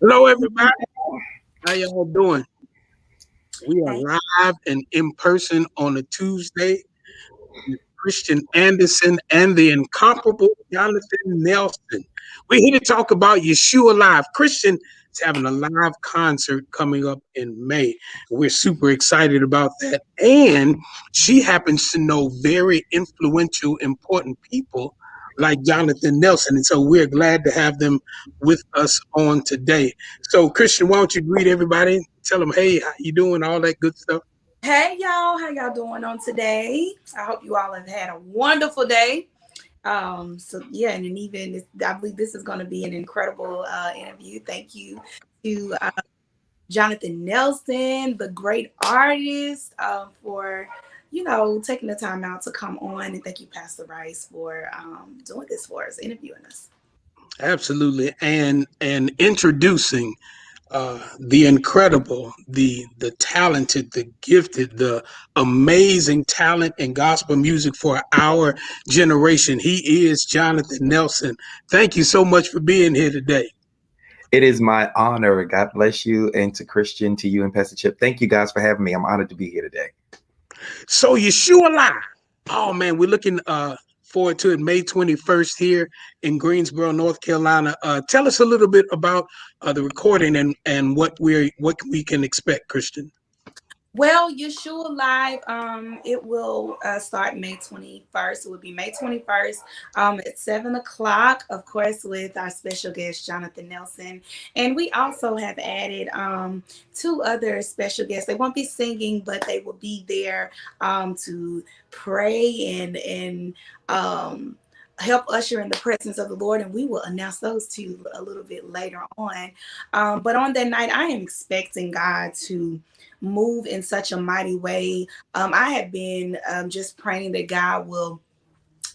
Hello, everybody. How y'all doing? We are Hey, live and in person on a Tuesday with Christian Anderson and the incomparable Jonathan Nelson. We're here to talk about Yeshua Live. Christian is having a live concert coming up in May. We're super excited about that. And she happens to know very influential, important people like Jonathan Nelson. And so we're glad to have them with us on today. So, Christian, why don't you greet everybody? Tell them, hey, how you doing? All that good stuff. hey, y'all, how y'all doing on today? I hope you all have had a wonderful day. So yeah, and then I believe this is going to be an incredible interview. Thank you to Jonathan Nelson, the great artist, for taking the time out to come on, and thank you, Pastor Rice, for doing this for us, interviewing us. Absolutely. And introducing the incredible, the talented, the gifted, the amazing talent in gospel music for our generation. He is Jonathan Nelson. Thank you so much for being here today. It is my honor. God bless you, and to Christian, to you and Pastor Chip. Thank you guys for having me. I'm honored to be here today. So Yeshua Live. Oh man, we're looking forward to it May 21st here in Greensboro, North Carolina. Tell us a little bit about the recording and what we can expect, Christian. Well, Yeshua Live, it will start May 21st. It will be May 21st at 7 o'clock, of course, with our special guest, Jonathan Nelson. And we also have added two other special guests. They won't be singing, but they will be there to pray and help usher in the presence of the Lord. And we will announce those to you a little bit later on. But on that night, I am expecting God to move in such a mighty way. I have been just praying that God will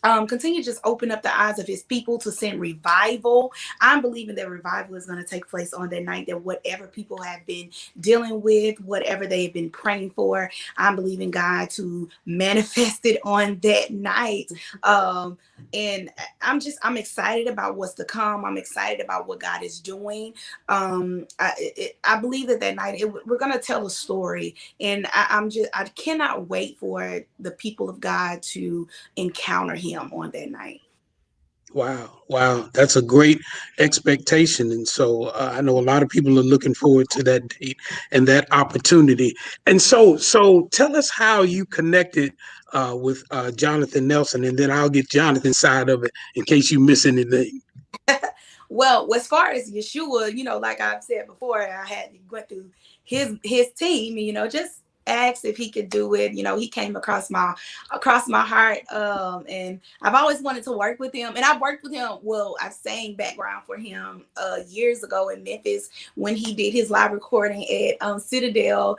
continue to just open up the eyes of his people to send revival. I'm believing that revival is going to take place on that night, that whatever people have been dealing with, whatever they've been praying for, I'm believing God to manifest it on that night. And I'm excited about what's to come. I'm excited about what God is doing. I believe that night we're going to tell a story, and I cannot wait for the people of God to encounter him on that night. Wow, that's a great expectation, and so I know a lot of people are looking forward to that date and that opportunity. And so tell us how you connected with Jonathan Nelson, and then I'll get Jonathan's side of it in case you miss anything. Well, as far as Yeshua, like I've said before, I had went through his team, just asked if he could do it. He came across my heart, and I've always wanted to work with him. And I've worked with him. Well, I've sang background for him years ago in Memphis when he did his live recording at Citadel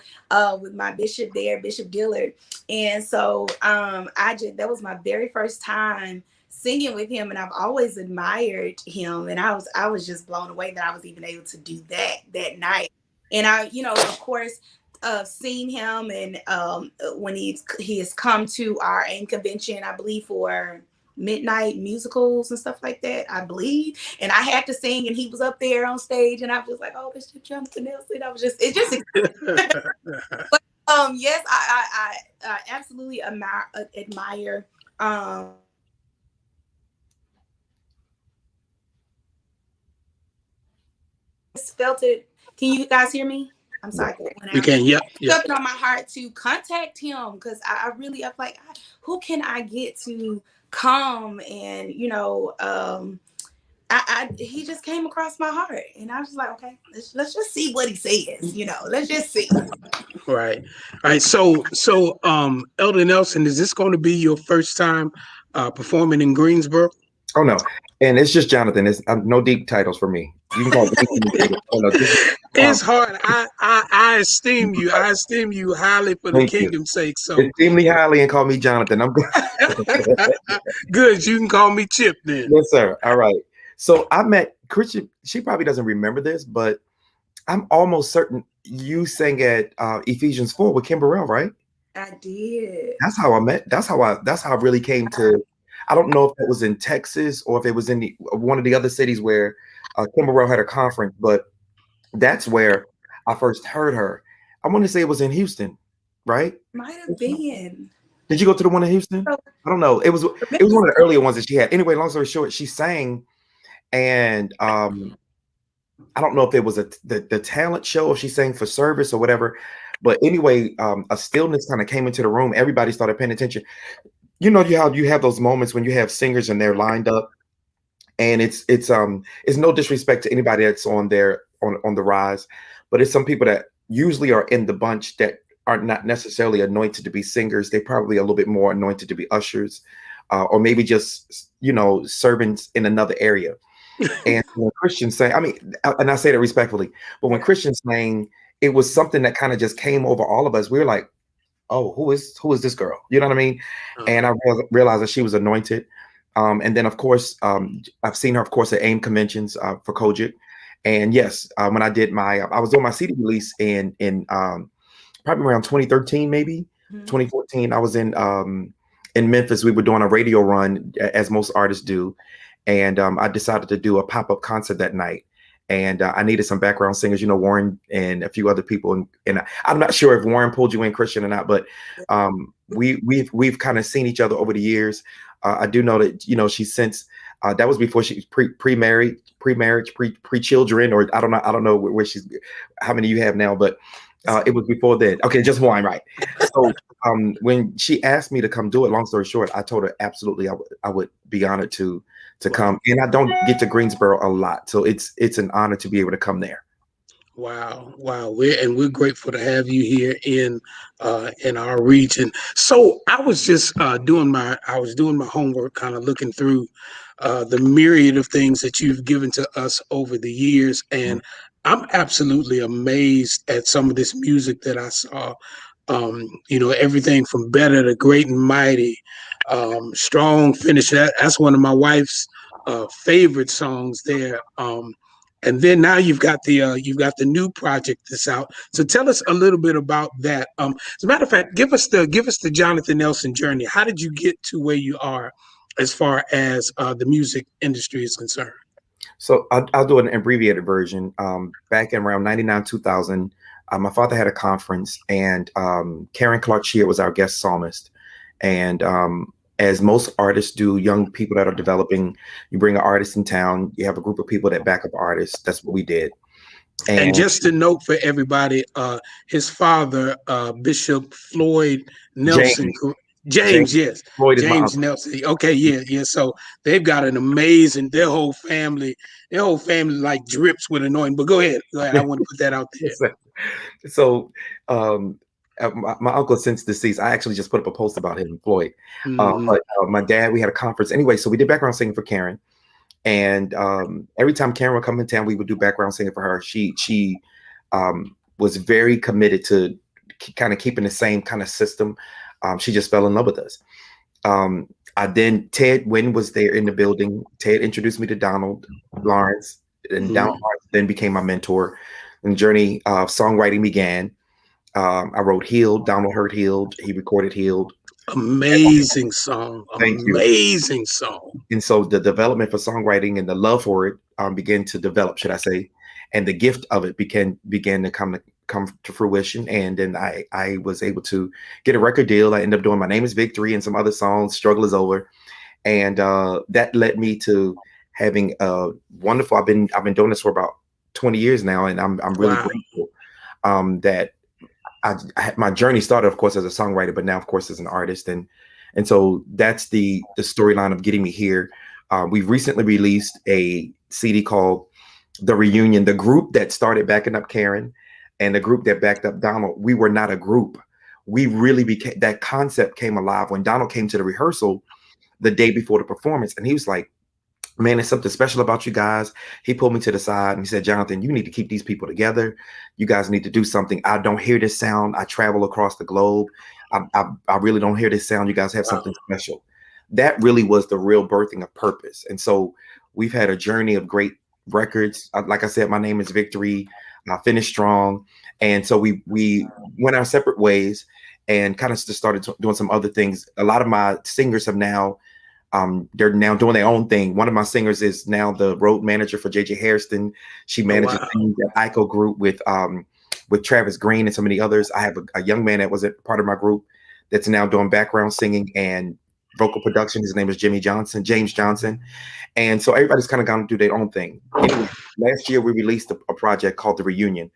with my bishop there, Bishop Dillard. And so that was my very first time singing with him, and I've always admired him, and I was just blown away that I was even able to do that night. And I, of course, seen him, and when he has come to our AIM convention, I believe, for midnight musicals and stuff like that, I believe. And I had to sing, and he was up there on stage, and I was just like, oh, Mr. Jonathan Nelson. But yes, I absolutely admire felt it. Can you guys hear me? I'm sorry if it went We out. can, yep. Felt it on my heart to contact him because I'm like, who can I get to come and he just came across my heart, and I was just like, okay, let's just see what he says. Let's just see. Right, right. So, Elder Nelson, is this going to be your first time performing in Greensboro? Oh no, and it's just Jonathan. It's no deep titles for me. You can call me. Oh, no, It's hard. I esteem you. I esteem you highly for the thank you. kingdom's sake. So Esteem me highly and call me Jonathan. I'm good. good. You can call me Chip then. Yes, sir. All right. So I met Christian. She probably doesn't remember this, but I'm almost certain you sang at Ephesians 4 with Kimberell, right? I did. That's how I met. That's how I really came to. I don't know if it was in Texas or if it was in one of the other cities where Kimberell had a conference, but That's where I first heard her. I want to say it was in Houston, right? Might have been. Did you go to the one in Houston? So I don't know. the It was one Memphis of the earlier ones that she had. Anyway, long story short, she sang, and I don't know if it was the talent show, if she sang for service or whatever. But anyway, a stillness kind of came into the room. Everybody started paying attention. You know, you have those moments when you have singers and they're lined up, and it's no disrespect to anybody that's on there on the rise, but it's some people that usually are in the bunch that are not necessarily anointed to be singers. They're probably a little bit more anointed to be ushers, or maybe just servants in another area. And when Christians sang, I mean, and I say that respectfully, but when Christians sang, it was something that kind of just came over all of us. We were like, oh, who is this girl? You know what I mean? And I realized that she was anointed. And then, of course, I've seen her, of course, at AIM conventions for Kojic. And yes, when I was doing my CD release in probably around 2013, maybe 2014. I was in Memphis. We were doing a radio run, as most artists do, and I decided to do a pop-up concert that night. And I needed some background singers, Warren and a few other people. And I'm not sure if Warren pulled you in, Christian, or not, but we've kind of seen each other over the years. I do know that she's since that was before she was pre-marriage, pre-children, or I don't know where she's, how many you have now, but it was before then. Okay, just one, right? So when she asked me to come do it, long story short, I told her absolutely I would be honored to come. And I don't get to Greensboro a lot, so it's an honor to be able to come there. Wow, wow. We're grateful to have you here in our region. So I was just doing my homework, kind of looking through the myriad of things that you've given to us over the years, and I'm absolutely amazed at some of this music that I saw. Everything from Better to Great and Mighty, Strong Finish. That's one of my wife's favorite songs there. And then now you've got the new project that's out. So tell us a little bit about that. As a matter of fact, give us the Jonathan Nelson journey. How did you get to where you are as far as the music industry is concerned? So I'll do an abbreviated version. Back in around 99, 2000, my father had a conference, and Karen Clark Sheard was our guest psalmist. And as most artists do, young people that are developing, you bring an artist in town, you have a group of people that back up artists. That's what we did. And just to note for everybody, his father, Bishop Floyd Nelson, James, yes, Floyd is my James uncle. Nelson. Okay, yeah. So they've got an amazing. Their whole family like drips with anointing. But go ahead. I want to put that out there. So, my uncle since deceased, I actually just put up a post about him, Floyd. But my dad, we had a conference anyway, so we did background singing for Karen. And every time Karen would come in town, we would do background singing for her. She was very committed to kind of keeping the same kind of system. She just fell in love with us. Ted Wynn was there in the building. Ted introduced me to Donald Lawrence, and Donald Lawrence then became my mentor. And the journey of songwriting began. I wrote Healed. Donald heard Healed. He recorded Healed. Amazing song. Thank you. Amazing song. And so the development for songwriting and the love for it began to develop, should I say, and the gift of it began to come to fruition. And then I was able to get a record deal. I ended up doing My Name Is Victory and some other songs, Struggle Is Over. And that led me to having a wonderful, I've been doing this for about 20 years now, and I'm really grateful that my journey started, of course, as a songwriter, but now, of course, as an artist. And so that's the storyline of getting me here. We've recently released a CD called The Reunion. The group that started backing up Karen and the group that backed up Donald, we were not a group. We really became, that concept came alive when Donald came to the rehearsal the day before the performance. And he was like, man, there's something special about you guys. He pulled me to the side and he said, Jonathan, you need to keep these people together. You guys need to do something. I don't hear this sound. I travel across the globe. I really don't hear this sound. You guys have something special. That really was the real birthing of purpose. And so we've had a journey of great records. Like I said, My Name Is Victory. I finished strong. And so we went our separate ways and kind of just started doing some other things. A lot of my singers have now They're now doing their own thing. One of my singers is now the road manager for JJ Hairston. She Oh, manages wow. the ICO group with Travis Green and so many others. I have a young man that was a part of my group that's now doing background singing and vocal production. His name is James Johnson. And so everybody's kind of gone to do their own thing. Anyway, last year we released a project called The Reunion,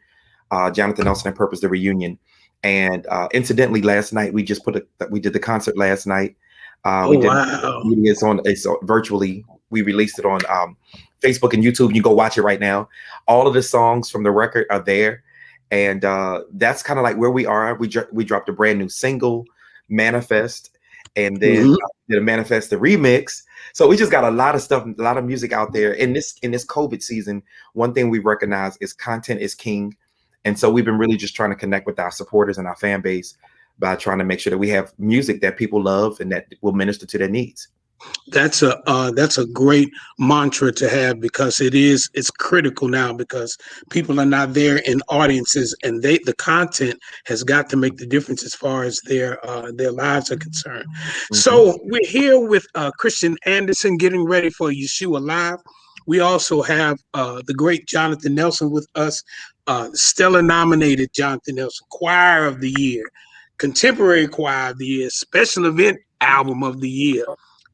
Jonathan Nelson and Purpose, The Reunion. And incidentally, last night we did the concert last night. Oh, We did wow. it's virtually. We released it on Facebook and YouTube. You go watch it right now. All of the songs from the record are there, and that's kind of like where we are. We dropped a brand new single, Manifest, and then Mhm. did a Manifest the remix. So we just got a lot of stuff, a lot of music out there. In this COVID season, one thing we recognize is content is king, and so we've been really just trying to connect with our supporters and our fan base by trying to make sure that we have music that people love and that will minister to their needs. That's a great mantra to have, because it's critical now, because people are not there in audiences, and the content has got to make the difference as far as their lives are concerned. Mhm. So we're here with Christian Anderson getting ready for Yeshua Live. We also have the great Jonathan Nelson with us, Stellar nominated Jonathan Nelson, Choir of the Year, Contemporary Choir of the Year, Special Event Album of the Year,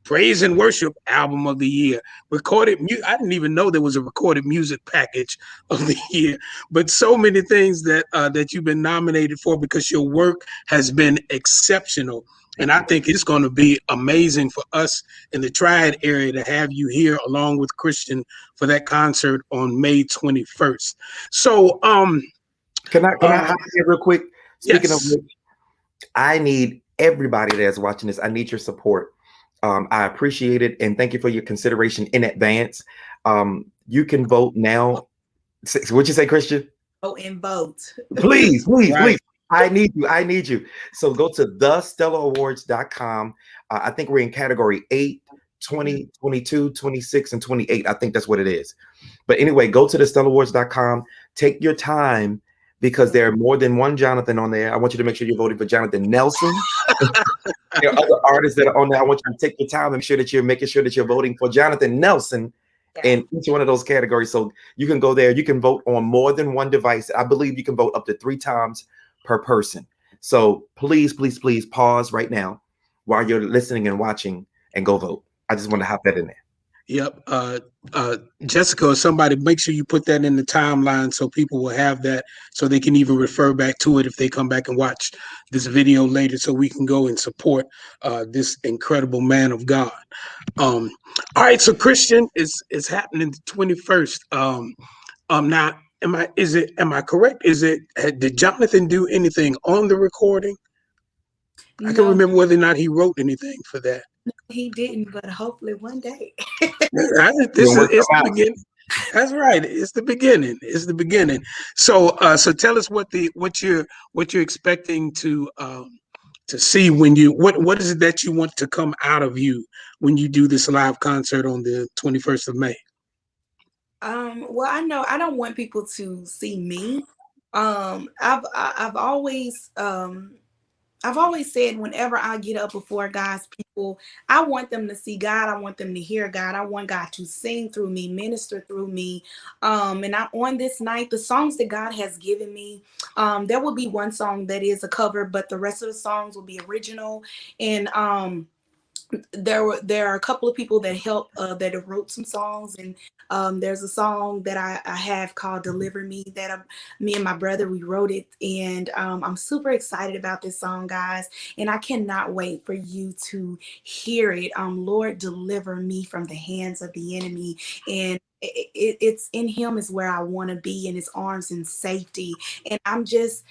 Praise and Worship Album of the Year, I didn't even know there was a recorded music package of the year, but so many things that you've been nominated for, because your work has been exceptional. And Thank I you. think it's going to be amazing for us in the Triad area to have you here along with Christian for that concert on May 21st. So, Can I uh, hop in real quick? Speaking of yes, which, I need everybody that's watching this. I need your support. I appreciate it, and thank you for your consideration in advance. You can vote now. What'd you say, Christian? Oh, and vote. Please, please, right. please. I need you. I need you. So go to thestellawards.com. I think we're in category 8, 20, 22, 26, and 28. I think that's what it is. But anyway, go to thestellawards.com. Take your time, because there are more than one Jonathan on there. I want you to make sure you're voting for Jonathan Nelson. There are other artists that are on there. I want you to take your time and make sure that you're making sure that you're voting for Jonathan Nelson Yeah. in each one of those categories. So you can go there. You can vote on more than one device. I believe you can vote up to 3 times per person. So please, please, please pause right now while you're listening and watching and go vote. I just want to hop that in there. Yep. Jessica or somebody, make sure you put that in the timeline so people will have that, so they can even refer back to it if they come back and watch this video later, so we can go and support this incredible man of God. Um, all right, so Christian is happening the 21st. Now, am I correct? Did Jonathan do anything on the recording? I can No, remember whether or not he wrote anything for that. he didn't, but hopefully one day. We're gonna work It's the them out. beginning. That's right. It's the beginning. It's the beginning. So so tell us what you're expecting to see when what is it that you want to come out of you when you do this live concert on the 21st of May? Well, I know I don't want people to see me. I've always said whenever I get up before God's people, I want them to see God. I want them to hear God. I want God to sing through me, minister through me. And on this night, the songs that God has given me, there will be one song that is a cover, but the rest of the songs will be original. And there are a couple of people that help that have wrote some songs, and there's a song that I have called "Deliver Me" that me and my brother we wrote it, and I'm super excited about this song, guys, and I cannot wait for you to hear it. Lord, deliver me from the hands of the enemy, and it's in Him is where I want to be, in His arms in safety, and I'm just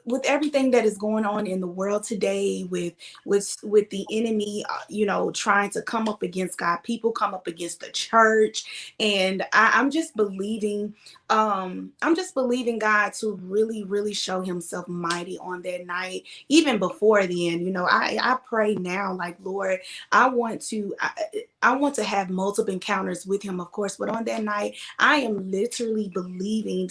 with everything that is going on in the world today, with the enemy, trying to come up against God, people come up against the church, and I'm just believing I'm just believing God to really, really show himself mighty on that night, even before then. I pray now, like, Lord, I want to have multiple encounters with him, of course, but on that night, I am literally believing,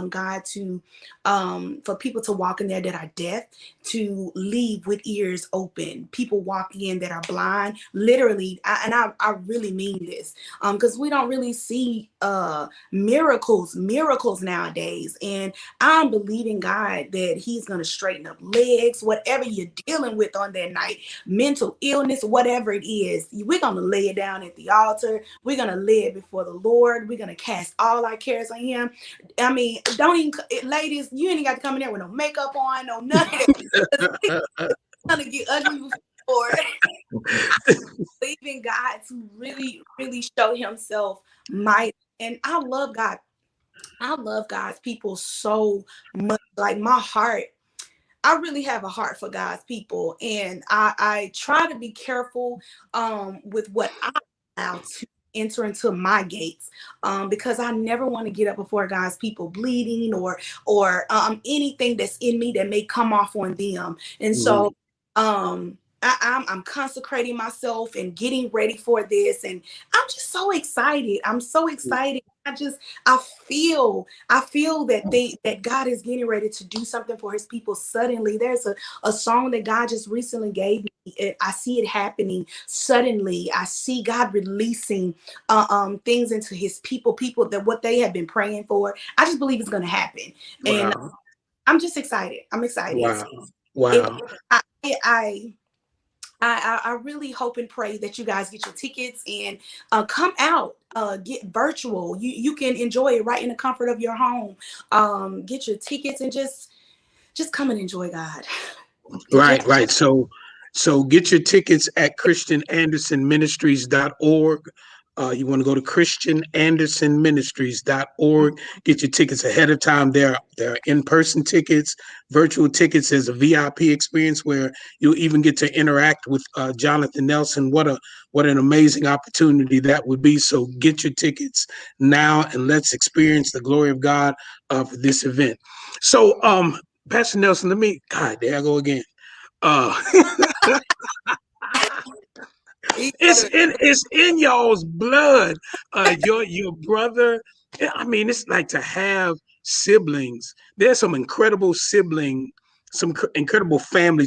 God, to for people to walk in there that are deaf, to leave with ears open, people walk in that are blind, literally. I really mean this, because we don't really see miracles nowadays, and I'm believing God that he's going to straighten up legs, whatever you're dealing with on that night, mental illness, whatever it is. We're going to lay it down at the altar. We're going to lay it before the Lord. We're going to cast all our cares on him. I mean, don't even, ladies, you ain't got to come in there with no makeup on, no none of that. It's gonna get ugly before. Believing God to really, really show himself mighty. And I love God. I love God's people so much. Like, my heart, I really have a heart for God's people. And I try to be careful with what I allow to enter into my gates, because I never want to get up before God's people bleeding, or anything that's in me that may come off on them. And so I'm consecrating myself and getting ready for this, and I'm just so excited. I'm so excited. I feel that God is getting ready to do something for his people suddenly. There's a song that God just recently gave me. I see it happening suddenly. I see God releasing things into his people that what they have been praying for. I just believe it's going to happen, and Wow. I'm just excited. I'm excited. Wow. It, Wow. I, I I really hope and pray that you guys get your tickets and come out, get virtual. You can enjoy it right in the comfort of your home. Get your tickets and just come and enjoy God. Just, Right, right. So get your tickets at christianandersonministries.org. You want to go to christianandersonministries.org. Get your tickets ahead of time. There are in-person tickets, virtual tickets. There's a VIP experience where you'll even get to interact with Jonathan Nelson. What an amazing opportunity that would be. So get your tickets now and let's experience the glory of God for this event. So Pastor Nelson, God, there I go again. Uh, it's in y'all's blood. Your brother. I mean, it's like to have siblings. There's some incredible families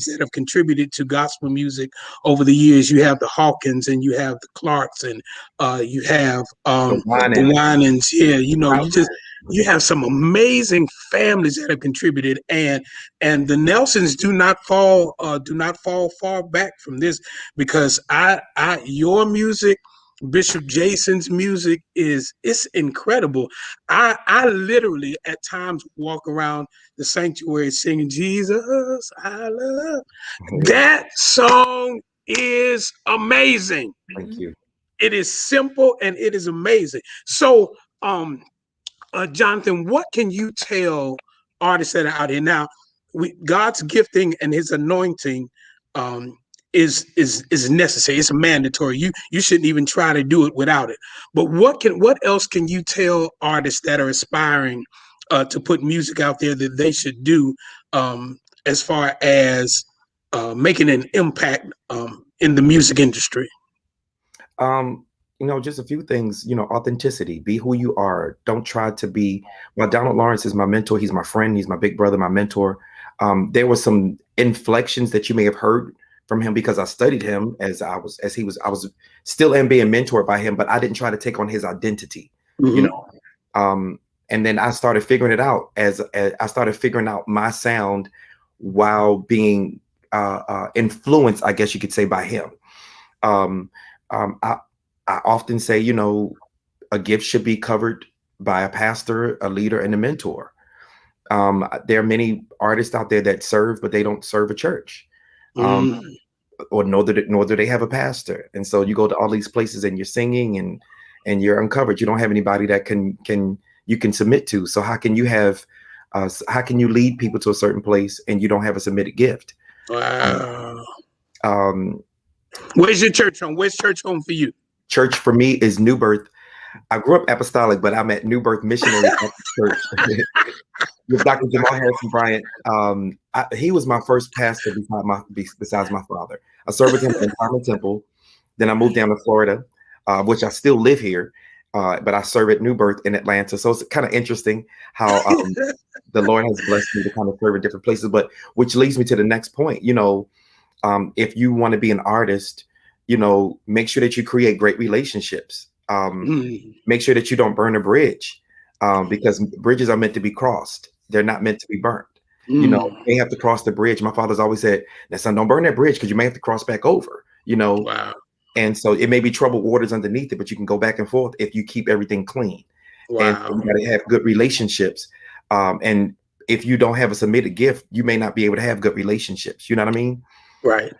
that have contributed to gospel music over the years. You have the Hawkins, and you have the Clarks, and you have The the whining. Winans. Yeah, you have some amazing families that have contributed, and the Nelsons do not fall far back from this, because your music, Bishop Jason's music, it's incredible. I literally at times walk around the sanctuary singing Jesus I love. That song is amazing. Thank you. It is simple and it is amazing. So Jonathan, what can you tell artists that are out here now? God's gifting and His anointing um, is necessary. It's mandatory. You shouldn't even try to do it without it. But what else can you tell artists that are aspiring to put music out there that they should do, as far as making an impact in the music industry? Um, just a few things, authenticity, be who you are. Don't try to be, well, Donald Lawrence is my mentor. He's my friend. He's my big brother, my mentor. There were some inflections that you may have heard from him because I studied him I was still am being mentored by him, but I didn't try to take on his identity, you know? And then I started figuring it out as I started figuring out my sound while being influenced, I guess you could say, by him. I often say, a gift should be covered by a pastor, a leader, and a mentor. There are many artists out there that serve, but they don't serve a church, or nor do they have a pastor. And so you go to all these places and you're singing and you're uncovered. You don't have anybody that you can submit to. So how can you lead people to a certain place and you don't have a submitted gift? Wow. Um, Where's your church home? Where's church home for you? Church for me is New Birth. I grew up apostolic, but I'm at New Birth Missionary Baptist Church with Dr. Jamal Harrison Bryant. He was my first pastor besides my father. I served with him in Carmen Temple. Then I moved down to Florida, which I still live here, but I serve at New Birth in Atlanta. So it's kind of interesting how the Lord has blessed me to kind of serve in different places. But which leads me to the next point. If you want to be an artist, make sure that you create great relationships. Make sure that you don't burn a bridge, because bridges are meant to be crossed. They're not meant to be burned. They have to cross the bridge. My father's always said, "Now, son, don't burn that bridge because you may have to cross back over." Wow. And so it may be troubled waters underneath it, but you can go back and forth if you keep everything clean. And so Wow. you got to have good relationships. And if you don't have a submitted gift, you may not be able to have good relationships. You know what I mean? Right.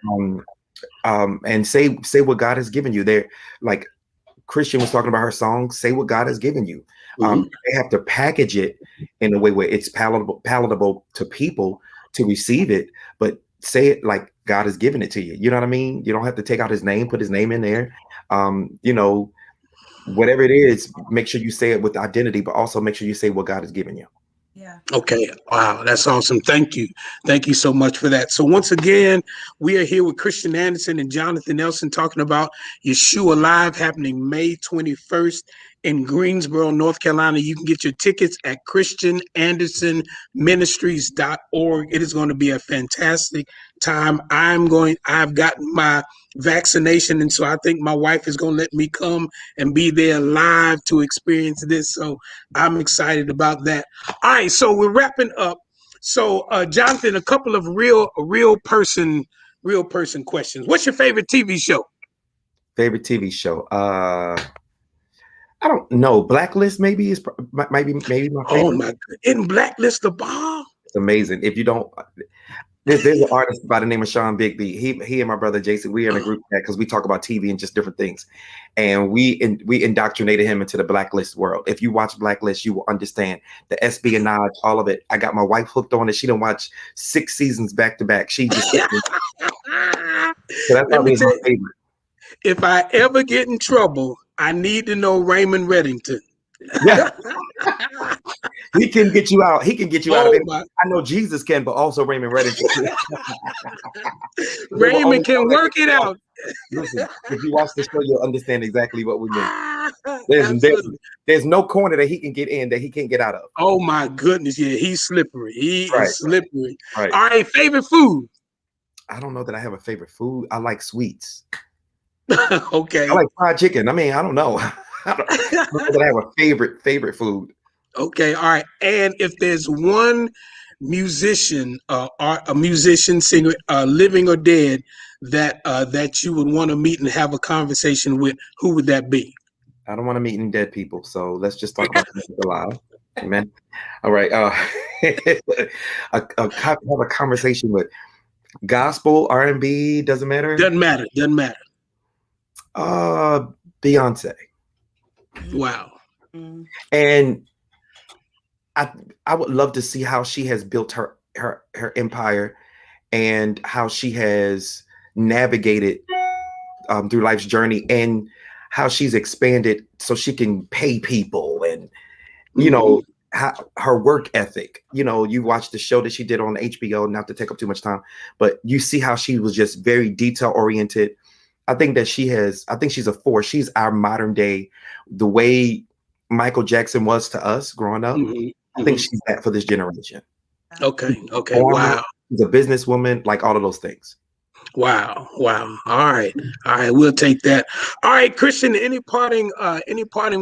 And say what God has given you. There, like Christian was talking about her song, say what God has given you. They have to package it in a way where it's palatable to people to receive it, but say it like God has given it to you. You know what I mean? You don't have to take out his name, put his name in there. Whatever it is, make sure you say it with identity, but also make sure you say what God has given you. Yeah. Okay. Wow. That's awesome. Thank you. Thank you so much for that. So once again, we are here with Christian Anderson and Jonathan Nelson talking about Yeshua Live happening May 21st in Greensboro, North Carolina. You can get your tickets at christianandersonministries.org. It is going to be a fantastic time. I've gotten my vaccination, and so I think my wife is going to let me come and be there live to experience this. So I'm excited about that. All right, so we're wrapping up. So, Jonathan, a couple of real person questions. What's your favorite TV show? Favorite TV show? I don't know. Blacklist maybe is maybe my Oh favorite. my God, isn't Blacklist the bomb? It's amazing. If you don't, there's an artist by the name of Sean Bigby. He and my brother Jason, we are in a group chat because we talk about TV and just different things, and we indoctrinated him into the Blacklist world. If you watch Blacklist, you will understand the espionage, all of it. I got my wife hooked on it. She done watched 6 seasons back to back. She just so that's Let me probably tell my you, favorite. if I ever get in trouble, I need to know Raymond Reddington. Yeah, he can get you out. He can get you out of Oh it. my, I know Jesus can, but also Raymond Reddington. They will Raymond only can know that work if it you watch. out. Listen, if you watch the show, you'll understand exactly what we mean. There's there's Absolutely. there's no corner that he can get in that he can't get out of. Oh my goodness, yeah, he's slippery. He Right, is slippery. right. All right, favorite food. I don't know that I have a favorite food. I like sweets. I Okay. like fried chicken. I mean, I don't know. I don't know that I have a favorite food. Okay, all right. And if there's one musician, a musician, singer, living or dead, that you would want to meet and have a conversation with, who would that be? I don't want to meet any dead people, so let's just talk about something alive. Amen. All right. Have a conversation with gospel, R&B, doesn't matter. Doesn't matter. Doesn't matter. Uh, Beyonce. Wow. And I I would love to see how she has built her empire and how she has navigated through life's journey and how she's expanded so she can pay people and Mm-hmm. how, her work ethic. You watch the show that she did on HBO, not to take up too much time, but you see how she was just very detail oriented. I think she's a force. She's our modern day, the way Michael Jackson was to us growing up. Mm-hmm. I think Mm-hmm. she's that for this generation. Okay. Okay. Performer, Wow. she's a businesswoman, like all of those things. Wow. Wow. All right. All right. We'll take that. All right, Christian. Any parting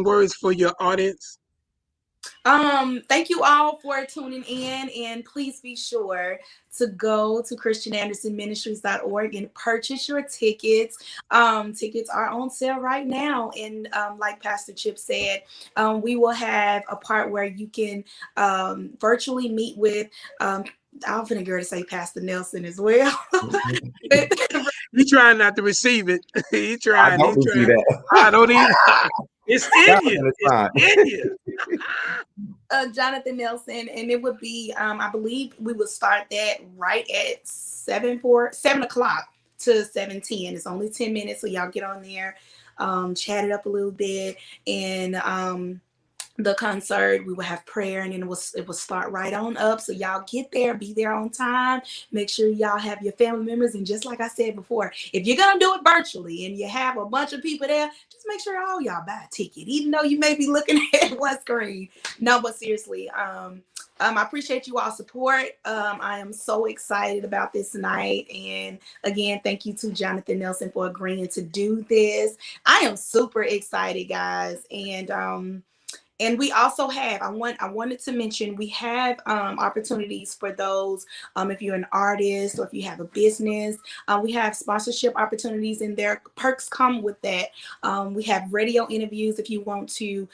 words for your audience? Thank you all for tuning in, and please be sure to go to christianandersonministries.org and purchase your tickets. Tickets are on sale right now, and like Pastor Chip said, we will have a part where you can virtually meet with I'm finna go to say Pastor Nelson as well. He trying not to receive it. He I trying. He don't see trying. that. I don't even. It's in you. Jonathan is It's fine. in you. Jonathan Nelson, and it would be I believe we would start that right at 7 o'clock to 7:10. It's only 10 minutes, so y'all get on there. chat it up a little bit, and the concert we will have prayer, and then it will start right on up. So y'all get there, be there on time, make sure y'all have your family members, and just like I said before, if you're gonna do it virtually and you have a bunch of people there, just make sure all y'all buy a ticket, even though you may be looking at one screen. No, but seriously, I appreciate you all support. I am so excited about this night, and again, thank you to Jonathan Nelson for agreeing to do this. I am super excited, guys, and we also have, I wanted to mention, we have opportunities for those, if you're an artist or if you have a business. We have sponsorship opportunities, and their perks come with that. We have radio interviews if you want to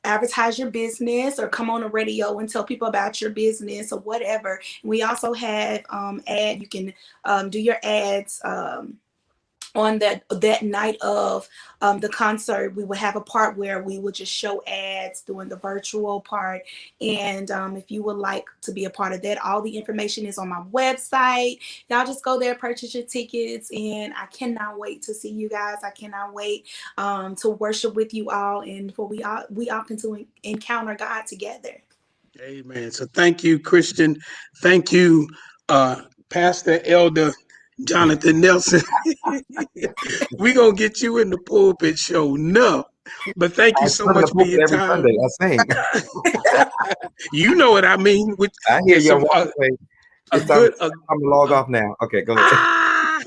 advertise your business or come on the radio and tell people about your business or whatever. We also have you can do your ads on that night of the concert. We would have a part where we would just show ads during the virtual part. And if you would like to be a part of that, all the information is on my website. Y'all just go there, purchase your tickets, and I cannot wait to see you guys. I cannot wait to worship with you all, and for we all can to encounter God together. Amen. So thank you, Christian. Thank you, Pastor Elder Jonathan Nelson. We're going to get you in the pulpit show. No. But thank I you so serve in the much for pulpit your every time. Sunday. I sing. You know what I mean. With I hear you. some, I'm walking away. a It's time good. to log off now. Okay, go ahead. Ah!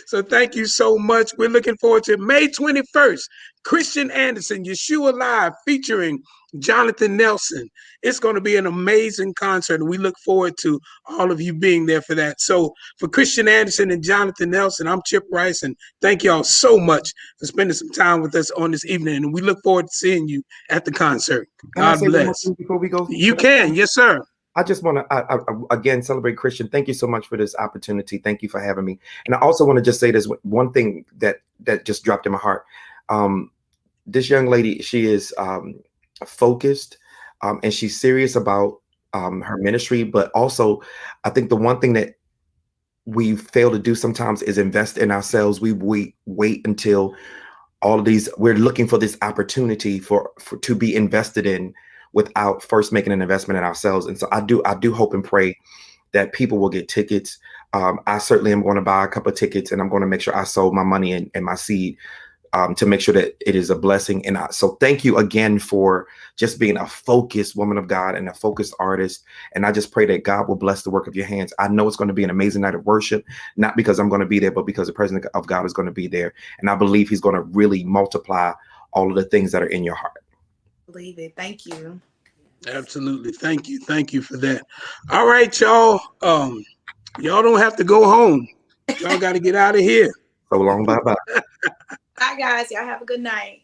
So thank you so much. We're looking forward to May 21st, Christian Anderson, Yeshua Live, featuring Jonathan Nelson. It's going to be an amazing concert, and we look forward to all of you being there for that. So for Christian Anderson and Jonathan Nelson, I'm Chip Rice, and thank y'all so much for spending some time with us on this evening, and we look forward to seeing you at the concert. Can I God say one more bless. thing before we go? You can. Yes, sir. I just want to again celebrate Christian. Thank you so much for this opportunity. Thank you for having me. And I also want to just say this one thing that just dropped in my heart. This young lady, she is focused, and she's serious about her ministry. But also, I think the one thing that we fail to do sometimes is invest in ourselves. We wait until all of these, we're looking for this opportunity for to be invested in without first making an investment in ourselves. And so I do hope and pray that people will get tickets. I certainly am going to buy a couple of tickets, and I'm going to make sure I sold my money and my seed to make sure that it is a blessing. And so thank you again for just being a focused woman of God and a focused artist. And I just pray that God will bless the work of your hands. I know it's going to be an amazing night of worship, not because I'm going to be there, but because the presence of God is going to be there. And I believe he's going to really multiply all of the things that are in your heart. Believe it. Thank you. Absolutely. Thank you. Thank you for that. All right, y'all. Y'all don't have to go home. Y'all got to get out of here. So long. Bye-bye. Bye, guys. Y'all have a good night.